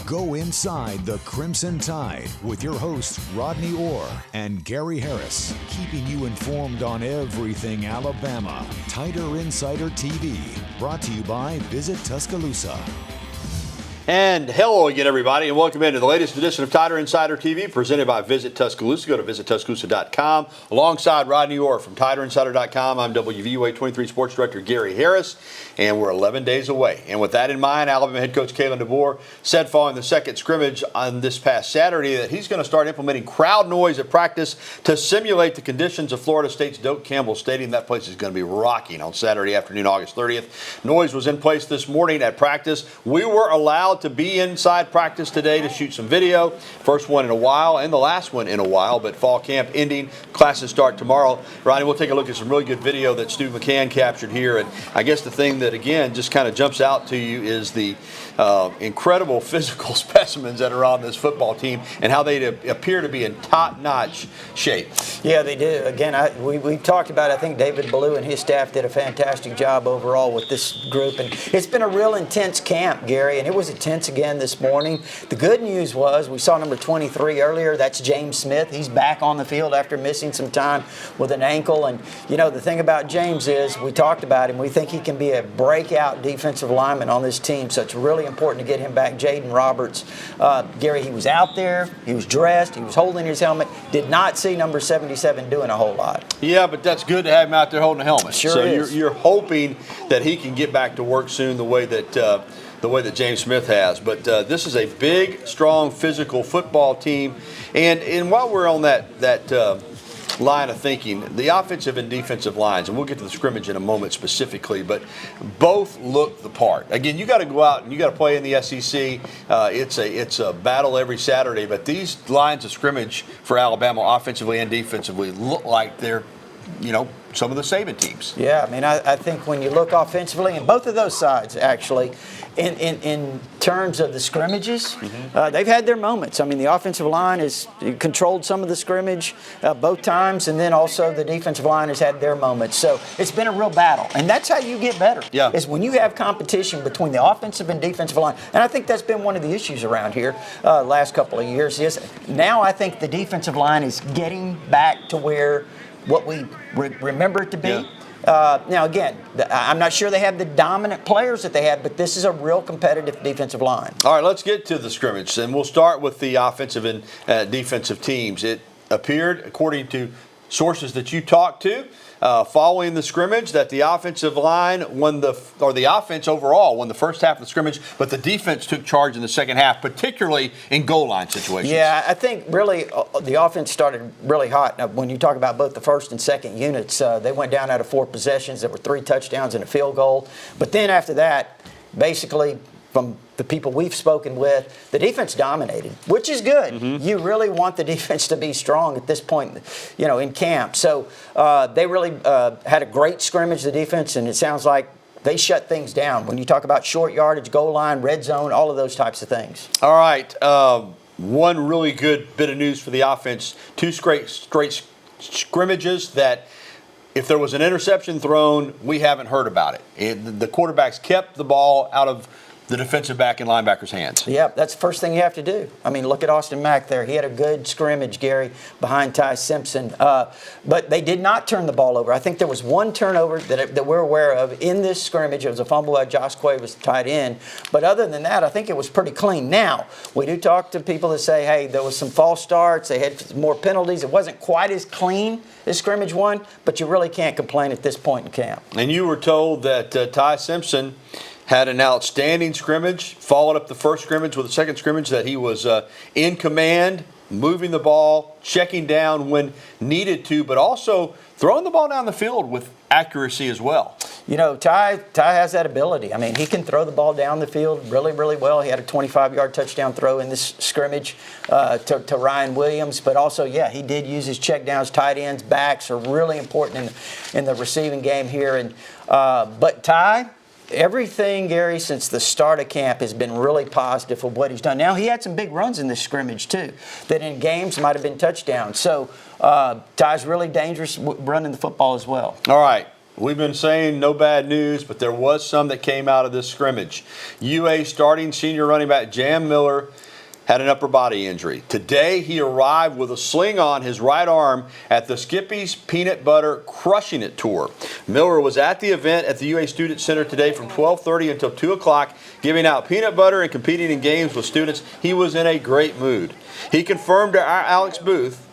Go inside the Crimson Tide with your hosts Rodney Orr and Gary Harris, keeping you informed on everything Alabama. Tider Insider TV, brought to you by Visit Tuscaloosa. And hello again, everybody, and welcome into the latest edition of Tider Insider TV, presented by Visit Tuscaloosa. Go to visittuscaloosa.com. Alongside Rodney Orr from TiderInsider.com, I'm WVUA 23 Sports Director Gary Harris, and we're 11 days away. And with that in mind, Alabama head coach Kalen DeBoer said following the second scrimmage on this past Saturday that he's going to start implementing crowd noise at practice to simulate the conditions of Florida State's Doak Campbell Stadium. That place is going to be rocking on Saturday afternoon, August 30th. Noise was in place this morning at practice. We were allowed to be inside practice today to shoot some video. First one in a while and the last one in a while, but fall camp ending. Classes start tomorrow. Ronnie, we'll take a look at some really good video that Stu McCann captured here. And I guess the thing that, again, just kind of jumps out to you is the incredible physical specimens that are on this football team and how they appear to be in top-notch shape. Yeah, they do. Again, we talked about, I think David Ballou and his staff did a fantastic job overall with this group. And it's been a real intense camp, Gary, and it was intense again this morning. The good news was we saw number 23 earlier. That's James Smith. He's back on the field after missing some time with an ankle. And, you know, the thing about James is we talked about him. We think he can be a breakout defensive lineman on this team, so it's really important to get him back. Jaden Roberts, Gary, he was out there. He was dressed. He was holding his helmet. Did not see number 77 doing a whole lot. Yeah, but that's good to have him out there holding a helmet. Sure is. So you're hoping that he can get back to work soon the way that James Smith has. But this is a big, strong, physical football team. And while we're on that line of thinking, the offensive and defensive lines, and we'll get to the scrimmage in a moment specifically, but both look the part. Again, you got to go out and you got to play in the SEC. It's a battle every Saturday, but these lines of scrimmage for Alabama offensively and defensively look like they're, you know, some of the Saban teams. Yeah, I mean, I think when you look offensively, and both of those sides actually, in terms of the scrimmages, they've had their moments. I mean, the offensive line has controlled some of the scrimmage both times, and then also the defensive line has had their moments. So it's been a real battle, and that's how you get better. Yeah. Is when you have competition between the offensive and defensive line. And I think that's been one of the issues around here last couple of years. Is now I think the defensive line is getting back to where what we remember it to be. Yeah. Now, again, I'm not sure they have the dominant players that they had, but this is a real competitive defensive line. All right, let's get to the scrimmage, and we'll start with the offensive and defensive teams. It appeared, according to sources that you talked to, following the scrimmage, that the offensive line the offense overall won the first half of the scrimmage, but the defense took charge in the second half, particularly in goal line situations. Yeah, I think really the offense started really hot. Now, when you talk about both the first and second units, they went down out of 4 possessions. There were 3 touchdowns and a field goal. But then after that, basically, from the people we've spoken with, the defense dominated, which is good. You really want the defense to be strong at this point, you know, in camp. So they really had a great scrimmage, the defense, and it sounds like they shut things down. When you talk about short yardage, goal line, red zone, all of those types of things. All right. One really good bit of news for the offense. 2 straight scrimmages that if there was an interception thrown, we haven't heard about it. The quarterbacks kept the ball out of the defensive back and linebacker's hands. Yeah, that's the first thing you have to do. I mean, look at Austin Mack there. He had a good scrimmage, Gary, behind Ty Simpson. But they did not turn the ball over. I think there was one turnover that we're aware of in this scrimmage. It was a fumble by Josh Quay, was tied in. But other than that, I think it was pretty clean. Now, we do talk to people that say, hey, there was some false starts. They had more penalties. It wasn't quite as clean as scrimmage one, but you really can't complain at this point in camp. And you were told that Ty Simpson had an outstanding scrimmage, followed up the first scrimmage with a second scrimmage, that he was in command, moving the ball, checking down when needed to, but also throwing the ball down the field with accuracy as well. You know, Ty has that ability. I mean, he can throw the ball down the field really, really well. He had a 25-yard touchdown throw in this scrimmage to Ryan Williams. But also, yeah, he did use his checkdowns. Tight ends, backs are really important in the receiving game here. And but Ty, everything, Gary, since the start of camp has been really positive of what he's done. Now, he had some big runs in this scrimmage, too, that in games might have been touchdowns. So Ty's really dangerous running the football as well. All right. we've been saying no bad news, but there was some that came out of this scrimmage. UA starting senior running back Jam Miller had an upper body injury. Today, he arrived with a sling on his right arm at the Skippy's Peanut Butter Crushing It Tour. Miller was at the event at the UA Student Center today from 12:30 until 2 o'clock, giving out peanut butter and competing in games with students. He was in a great mood. He confirmed to our Alex Booth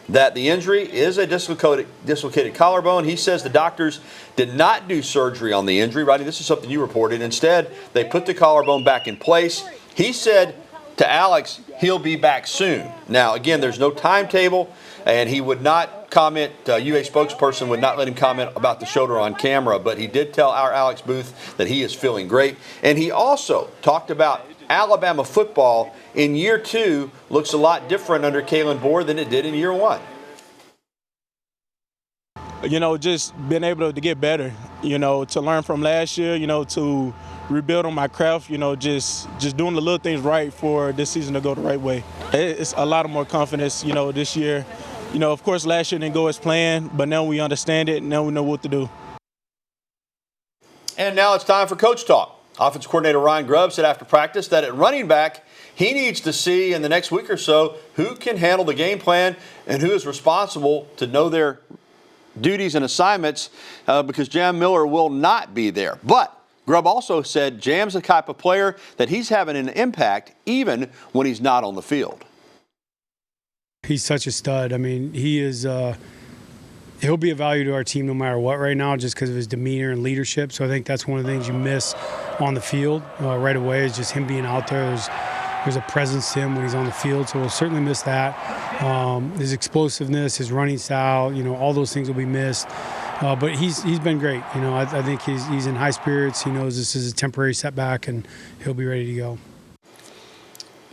that the injury is a dislocated collarbone. He says the doctors did not do surgery on the injury. Rodney, this is something you reported. Instead, they put the collarbone back in place. He said to Alex, he'll be back soon. Now, again, there's no timetable, and he would not comment. UA spokesperson would not let him comment about the shoulder on camera, but he did tell our Alex Booth that he is feeling great. And he also talked about Alabama football in year 2 looks a lot different under Kalen Bohr than it did in year 1. Just being able to get better, to learn from last year, to rebuild on my craft, just doing the little things right for this season to go the right way. It's a lot of more confidence, this year. Of course, last year didn't go as planned, but now we understand it, and now we know what to do. And now it's time for Coach Talk. Offensive coordinator Ryan Grubb said after practice that at running back, he needs to see in the next week or so who can handle the game plan and who is responsible to know their duties and assignments because Jam Miller will not be there. But Grubb also said Jam's the type of player that he's having an impact even when he's not on the field. He's such a stud. I mean, he is he'll be a value to our team no matter what right now just because of his demeanor and leadership. So I think that's one of the things you miss on the field right away is just him being out there. There's a presence to him when he's on the field, so we'll certainly miss that. His explosiveness, his running style, all those things will be missed. But he's been great. I think he's in high spirits. He knows this is a temporary setback, and he'll be ready to go.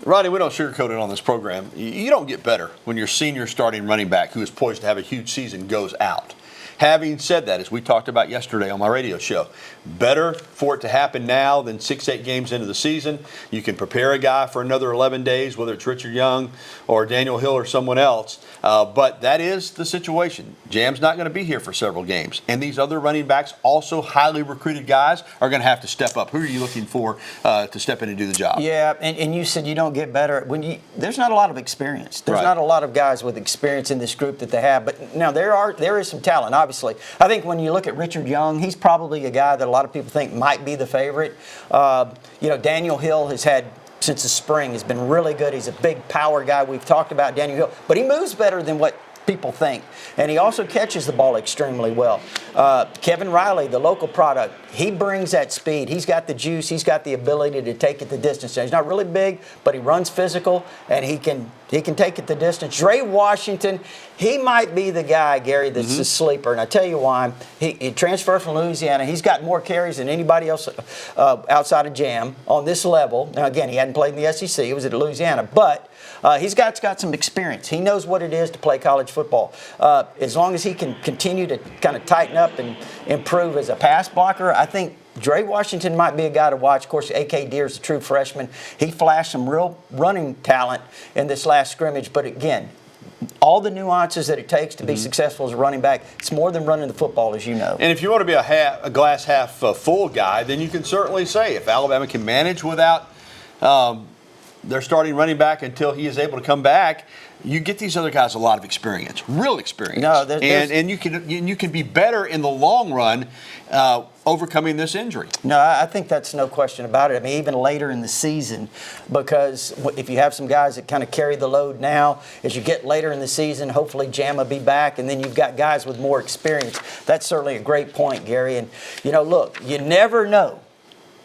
Rodney, we don't sugarcoat it on this program. You don't get better when your senior starting running back, who is poised to have a huge season, goes out. Having said that, as we talked about yesterday on my radio show, better for it to happen now than 6-8 games into the season. You can prepare a guy for another 11 days, whether it's Richard Young or Daniel Hill or someone else. But that is the situation. Jam's not going to be here for several games. And these other running backs, also highly recruited guys, are going to have to step up. Who are you looking for to step in and do the job? Yeah, and you said you don't get better. There's not a lot of experience. There's not a lot of guys with experience in this group that they have. But now there is some talent, obviously. I think when you look at Richard Young, he's probably a guy that a lot of people think might be the favorite. Daniel Hill has had, since the spring, has been really good. He's a big power guy. We've talked about Daniel Hill, but he moves better than what people think. And he also catches the ball extremely well. Kevin Riley, the local product, he brings that speed. He's got the juice. He's got the ability to take it the distance. He's not really big, but he runs physical, and he can take it the distance. Dre Washington, he might be the guy, Gary, that's a sleeper. And I tell you why. He transferred from Louisiana. He's got more carries than anybody else outside of Jam on this level. Now, again, he hadn't played in the SEC. He was at Louisiana. But he's got some experience. He knows what it is to play college football. As long as he can continue to kind of tighten up and improve as a pass blocker, I think Dre Washington might be a guy to watch. Of course, A.K. Deer's a true freshman. He flashed some real running talent in this last scrimmage. But again, all the nuances that it takes to be successful as a running back, it's more than running the football, as you know. And if you want to be a glass half full guy, then you can certainly say if Alabama can manage without their starting running back until he is able to come back, you get these other guys a lot of experience, real experience. No, and you can be better in the long run overcoming this injury. No, I think that's no question about it. I mean, even later in the season, because if you have some guys that kind of carry the load now, as you get later in the season, hopefully Jam will be back, and then you've got guys with more experience. That's certainly a great point, Gary. And, look, you never know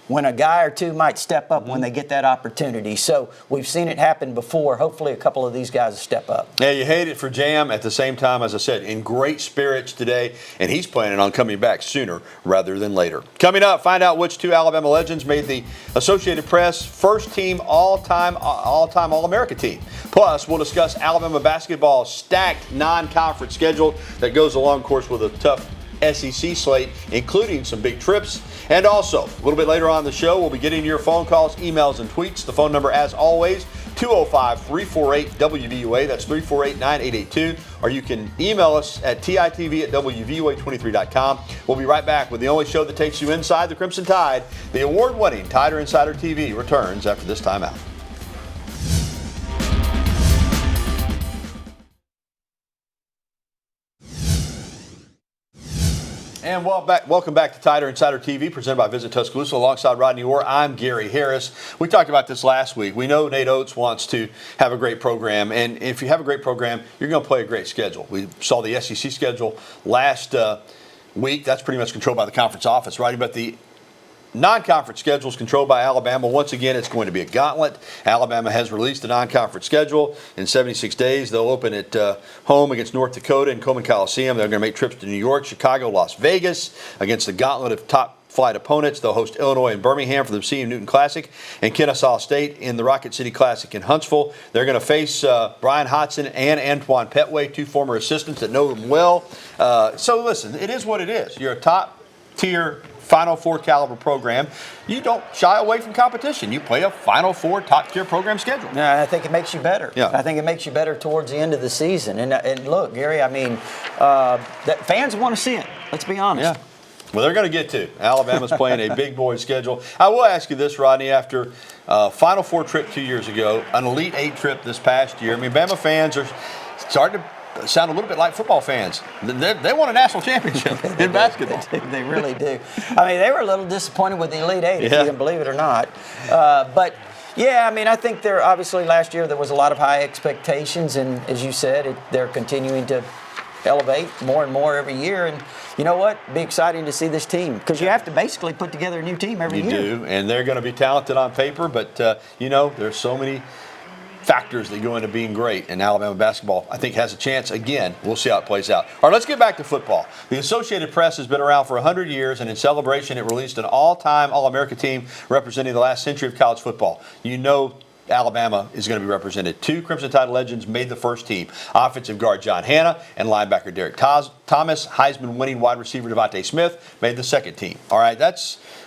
when a guy or two might step up when they get that opportunity. So we've seen it happen before. Hopefully a couple of these guys will step up. Yeah, you hate it for Jam. At the same time, as I said, in great spirits today, and he's planning on coming back sooner rather than later. Coming up, find out which 2 Alabama legends made the Associated Press first team all-time All-America team. Plus, we'll discuss Alabama basketball's stacked non-conference schedule that goes along, of course, with a tough SEC slate, including some big trips. And also, a little bit later on in the show, we'll be getting your phone calls, emails, and tweets. The phone number, as always, 205-348-WVUA. That's 348-9882. Or you can email us at TITV@WVUA23.com. We'll be right back with the only show that takes you inside the Crimson Tide. The award-winning Tider Insider TV returns after this time out. And welcome back to Tider Insider TV, presented by Visit Tuscaloosa. Alongside Rodney Orr, I'm Gary Harris. We talked about this last week. We know Nate Oates wants to have a great program, and if you have a great program, you're going to play a great schedule. We saw the SEC schedule last week. That's pretty much controlled by the conference office, right? But the non-conference schedule is controlled by Alabama. Once again, it's going to be a gauntlet. Alabama has released a non-conference schedule. In 76 days, they'll open at home against North Dakota in Coleman Coliseum. They're going to make trips to New York, Chicago, Las Vegas against the gauntlet of top-flight opponents. They'll host Illinois and Birmingham for the C.M. Newton Classic and Kennesaw State in the Rocket City Classic in Huntsville. They're going to face Brian Hodson and Antoine Petway, two former assistants that know them well. So listen, it is what it is. You're a top-tier Final Four caliber program. You don't shy away from competition. You play a Final Four top-tier program schedule. Yeah, I think it makes you better. Yeah. I think it makes you better towards the end of the season. And look, Gary, I mean, that fans want to see it. Let's be honest. Yeah. Well, they're going to get to. Alabama's playing a big boy schedule. I will ask you this, Rodney, after Final Four trip 2 years ago, an Elite Eight trip this past year. I mean, Bama fans are starting to sound a little bit like football fans. They want a national championship in basketball. They really do. I mean, they were a little disappointed with the Elite Eight, if you can believe it or not. But, yeah, I mean, I think obviously last year there was a lot of high expectations, and as you said, they're continuing to elevate more and more every year. And you know what? It'd be exciting to see this team, because you have to basically put together a new team every year. You do, and they're going to be talented on paper, but, there's so many factors that go into being great, and Alabama basketball, I think, has a chance again. We'll see how it plays out. All right, let's get back to football. The Associated Press has been around for 100 years, and in celebration, it released an all-time All-America team representing the last century of college football. You know Alabama is going to be represented. Two Crimson Tide legends made the first team. Offensive guard John Hanna and linebacker Derek Thomas. Heisman-winning wide receiver Devontae Smith made the second team. All right,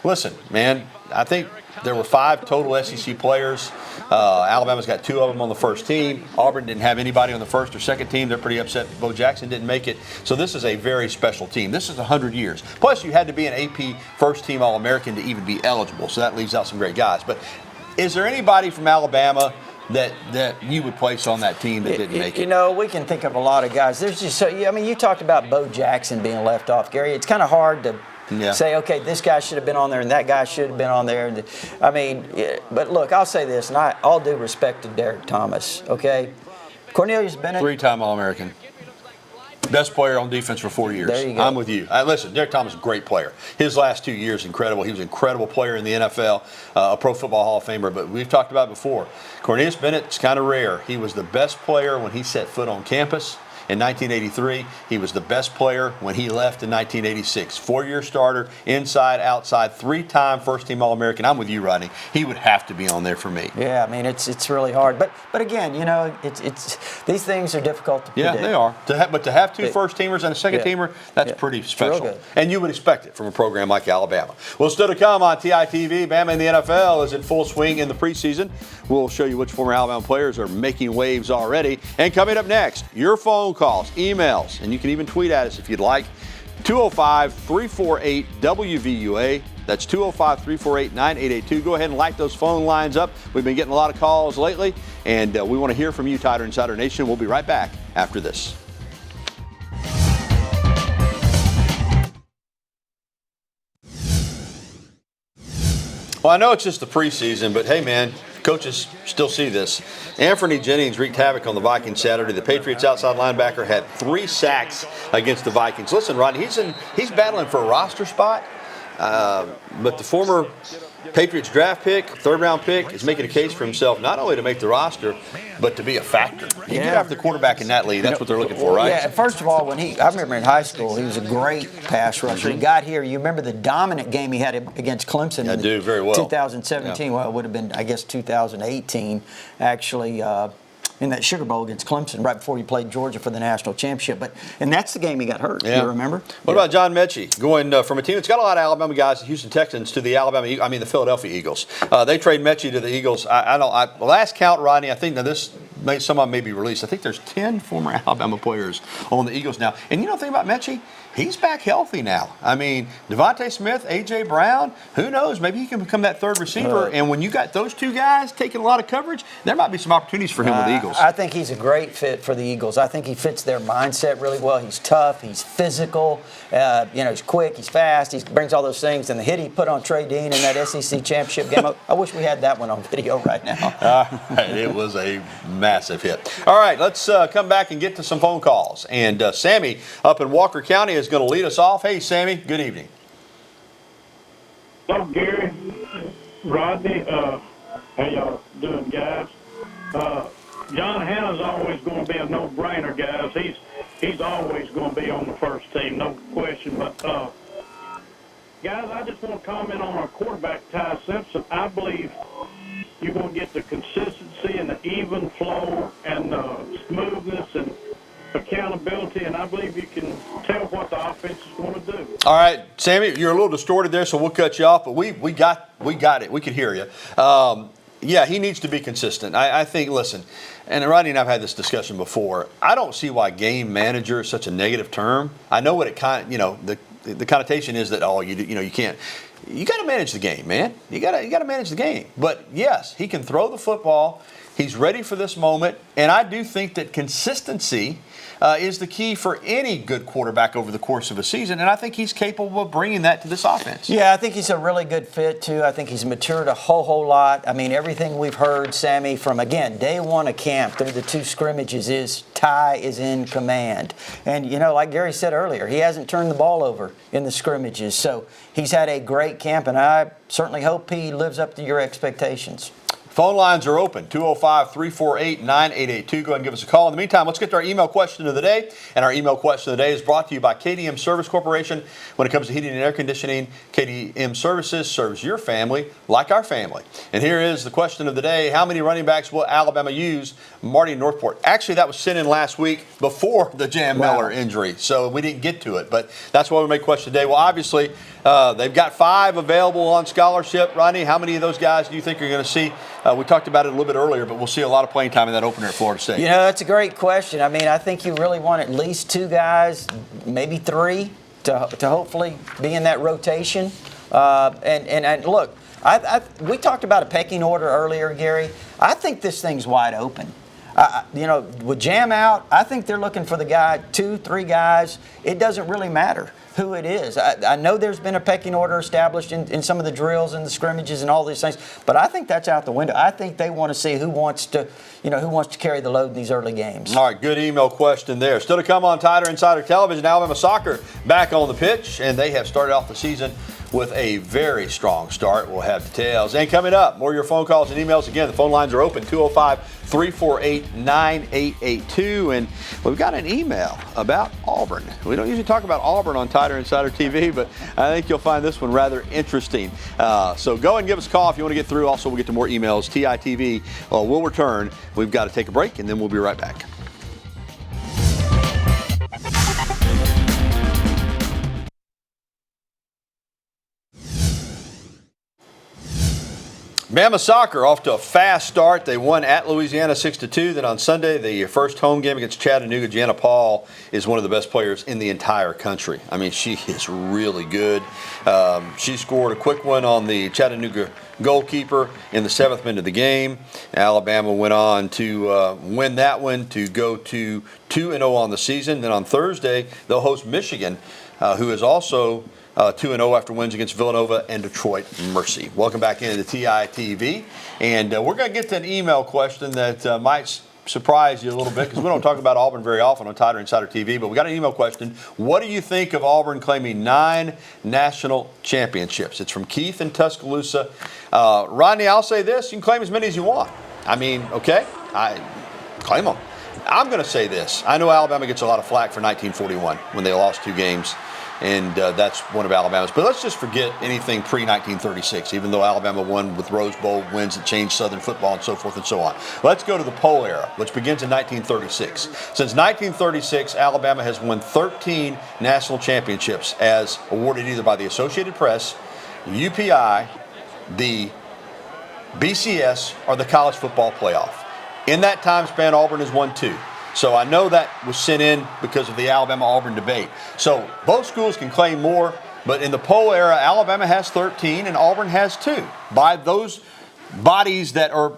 listen, man, I think there were 5 total SEC players. Alabama's got 2 of them on the first team. Auburn didn't have anybody on the first or second team. They're pretty upset Bo Jackson didn't make it. So this is a very special team. This is 100 years. Plus, you had to be an AP first-team All-American to even be eligible. So that leaves out some great guys. But is there anybody from Alabama that you would place on that team that didn't make it? You know, we can think of a lot of guys. There's just you talked about Bo Jackson being left off, Gary. It's kind of hard to say, okay, this guy should have been on there and that guy should have been on there. I mean, but look, I'll say this, and all due respect to Derek Thomas, okay? Cornelius Bennett. 3-time All-American. Best player on defense for 4 years. There you go. I'm with you. Listen, Derek Thomas is a great player. His last 2 years, incredible. He was an incredible player in the NFL, a Pro Football Hall of Famer. But we've talked about it before. Cornelius Bennett's kind of rare. He was the best player when he set foot on campus. In 1983, he was the best player when he left in 1986. 4-year starter, inside, outside, 3-time first-team All-American. I'm with you, Rodney. He would have to be on there for me. Yeah, I mean, it's really hard. But again, you know, it's these things are difficult to predict. Yeah, they are. But to have 2 first-teamers and a second-teamer, that's pretty special. Real good. And you would expect it from a program like Alabama. Well, still to come on TITV, Bama in the NFL is in full swing in the preseason. We'll show you which former Alabama players are making waves already. And coming up next, your phone calls, emails, and you can even tweet at us if you'd like. 205-348-WVUA. That's 205-348-9882. Go ahead and light those phone lines up. We've been getting a lot of calls lately, and we want to hear from you, Tider Insider Nation. We'll be right back after this. Well, I know it's just the preseason, but hey, man, coaches still see this. Anfernee Jennings wreaked havoc on the Vikings Saturday. The Patriots outside linebacker had 3 sacks against the Vikings. Listen, Rodney, he's battling for a roster spot, but the former Patriots draft pick, 3rd-round pick, is making a case for himself not only to make the roster, but to be a factor. You get after the quarterback in that league. That's what they're looking for, right? Yeah, first of all, I remember in high school, he was a great pass rusher. He got here. You remember the dominant game he had against Clemson I do, very well. 2017. Yeah. Well, it would have been, I guess, 2018, actually. in that Sugar Bowl against Clemson right before he played Georgia for the national championship. And that's the game he got hurt. Yeah. You remember? What about John Metchie going from a team that's got a lot of Alabama guys, the Houston Texans, to the the Philadelphia Eagles? They trade Metchie to the Eagles. Last count, Rodney, I think some of them may be released. I think there's 10 former Alabama players on the Eagles now. And you know the thing about Metchie? He's back healthy now. I mean, Devontae Smith, A.J. Brown, who knows? Maybe he can become that third receiver. And when you got those two guys taking a lot of coverage, there might be some opportunities for him with the Eagles. I think he's a great fit for the Eagles. I think he fits their mindset really well. He's tough. He's physical. He's quick. He's fast. He brings all those things. And the hit he put on Trey Dean in that SEC championship game, I wish we had that one on video right now. It was a massive hit. All right, let's come back and get to some phone calls. And Sammy up in Walker County is going to lead us off. Hey, Sammy, good evening. Hello, Gary, Rodney. How y'all doing, guys? John Hanna's always going to be a no-brainer, guys. He's always going to be on the first team, no question. But, guys, I just want to comment on our quarterback, Ty Simpson. I believe you're going to get the consistency and the even flow and the smoothness and accountability, and I believe you can tell what the offense is going to do. All right, Sammy, you're a little distorted there, so we'll cut you off, but we got it. We could hear you. Yeah, he needs to be consistent. I think, listen, and Rodney and I have had this discussion before. I don't see why game manager is such a negative term. I know what it the connotation is that you can't. You got to manage the game, man. You got to manage the game. But yes, he can throw the football. He's ready for this moment, and I do think that consistency is the key for any good quarterback over the course of a season, and I think he's capable of bringing that to this offense. Yeah, I think he's a really good fit, too. I think he's matured a whole lot. I mean, everything we've heard, Sammy, from, again, day one of camp through the 2 scrimmages is Ty is in command. And, like Gary said earlier, he hasn't turned the ball over in the scrimmages, so he's had a great camp, and I certainly hope he lives up to your expectations. Phone lines are open, 205-348-9882. Go ahead and give us a call. In the meantime, let's get to our email question of the day. And our email question of the day is brought to you by KDM Service Corporation. When it comes to heating and air conditioning, KDM Services serves your family like our family. And here is the question of the day. How many running backs will Alabama use? Marty in Northport. Actually, that was sent in last week before the Jam Miller injury, so we didn't get to it. But that's why we make question today. Well, obviously, they've got 5 available on scholarship. Rodney, how many of those guys do you think you're going to see? We talked about it a little bit earlier, but we'll see a lot of playing time in that opener at Florida State. That's a great question. I mean, I think you really want at least 2 guys, maybe 3, to hopefully be in that rotation. And look, we talked about a pecking order earlier, Gary. I think this thing's wide open. With Jam out, I think they're looking for the guy, 2, 3 guys. It doesn't really matter who it is. I know there's been a pecking order established in some of the drills and the scrimmages and all these things, but I think that's out the window. I think they want to see who wants to carry the load in these early games. All right, good email question there. Still to come on Tider Insider Television, Alabama soccer back on the pitch, and they have started off the season with a very strong start. We'll have details. And coming up, more of your phone calls and emails. Again, the phone lines are open, 205-348-9882. And we've got an email about Auburn. We don't usually talk about Auburn on Tider Insider TV, but I think you'll find this one rather interesting. So go and give us a call if you want to get through. Also, we'll get to more emails. TITV will return. We've got to take a break, and then we'll be right back. Bama soccer off to a fast start. They won at Louisiana 6-2. Then on Sunday, the first home game against Chattanooga, Jana Paul is one of the best players in the entire country. I mean, she is really good. She scored a quick one on the Chattanooga goalkeeper in the 7th minute of the game. Alabama went on to win that one to go to 2-0 on the season. Then on Thursday, they'll host Michigan, who is also 2-0 after wins against Villanova and Detroit Mercy. Welcome back into TITV. And we're going to get to an email question that might surprise you a little bit because we don't talk about Auburn very often on Tider Insider TV. But we got an email question. What do you think of Auburn claiming 9 national championships? It's from Keith in Tuscaloosa. Rodney, I'll say this. You can claim as many as you want. I mean, okay, I claim them. I'm going to say this. I know Alabama gets a lot of flack for 1941 when they lost 2 games and that's one of Alabama's. But let's just forget anything pre-1936, even though Alabama won with Rose Bowl wins that changed Southern football and so forth and so on. Let's go to the Poll era, which begins in 1936. Since 1936, Alabama has won 13 national championships as awarded either by the Associated Press, UPI, the BCS, or the College Football Playoff. In that time span, Auburn has won 2. So I know that was sent in because of the Alabama-Auburn debate. So both schools can claim more, but in the poll era, Alabama has 13 and Auburn has 2 by those bodies that are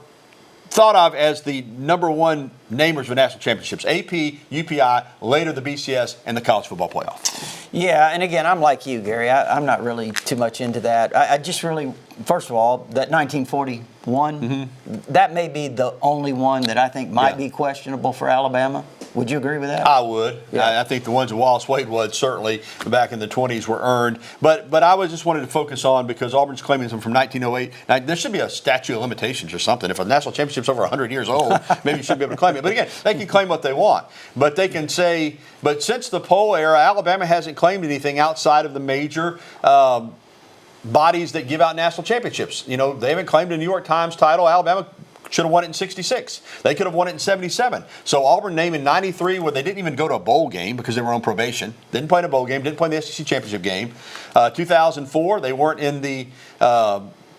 thought of as the number one namers for national championships: AP, UPI, later the BCS, and the College Football Playoff. Yeah, and again, I'm like you, Gary. I'm not really too much into that. I just really, first of all, that 1941, that may be the only one that I think might be questionable for Alabama. Would you agree with that? I would. Yeah. I think the ones that Wallace Wade would certainly back in the 20s were earned. But I was just wanted to focus on, because Auburn's claiming them from 1908. Now, there should be a statute of limitations or something. If a national championship's over 100 years old, maybe you should be able to claim it. But again, they can claim what they want. But they can say, but since the poll era, Alabama hasn't claimed anything outside of the major bodies that give out national championships. You know, they haven't claimed a New York Times title. Alabama should have won it in 66. They could have won it in 77. So Auburn named in 93, where they didn't even go to a bowl game because they were on probation. Didn't play in a bowl game. Didn't play in the SEC championship game. 2004, they weren't in the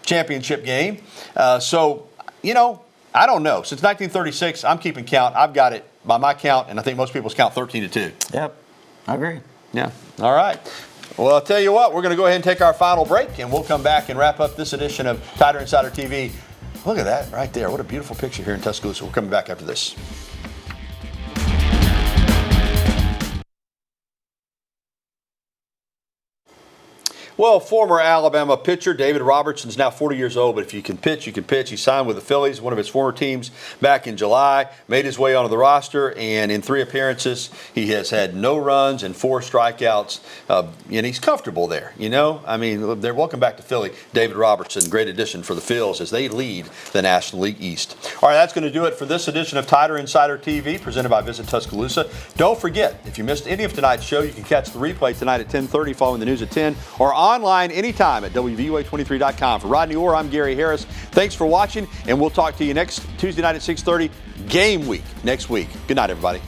championship game. So, you know, I don't know. Since 1936, I'm keeping count. I've got it by my count, and I think most people's count 13-2. Yep, I agree. Yeah. All right. Well, I'll tell you what. We're going to go ahead and take our final break, and we'll come back and wrap up this edition of Tider Insider TV. Look at that right there. What a beautiful picture here in Tuscaloosa. We're coming back after this. Well, former Alabama pitcher David Robertson is now 40 years old, but if you can pitch, you can pitch. He signed with the Phillies, one of his former teams, back in July, made his way onto the roster, and in 3 appearances, he has had no runs and 4 strikeouts, and he's comfortable there, you know? I mean, they're welcome back to Philly. David Robertson, great addition for the Phils as they lead the National League East. All right, that's going to do it for this edition of Tider Insider TV, presented by Visit Tuscaloosa. Don't forget, if you missed any of tonight's show, you can catch the replay tonight at 10:30 following the news at 10, or online anytime at WVUA23.com. For Rodney Orr, I'm Gary Harris. Thanks for watching, and we'll talk to you next Tuesday night at 6:30, game week next week. Good night, everybody.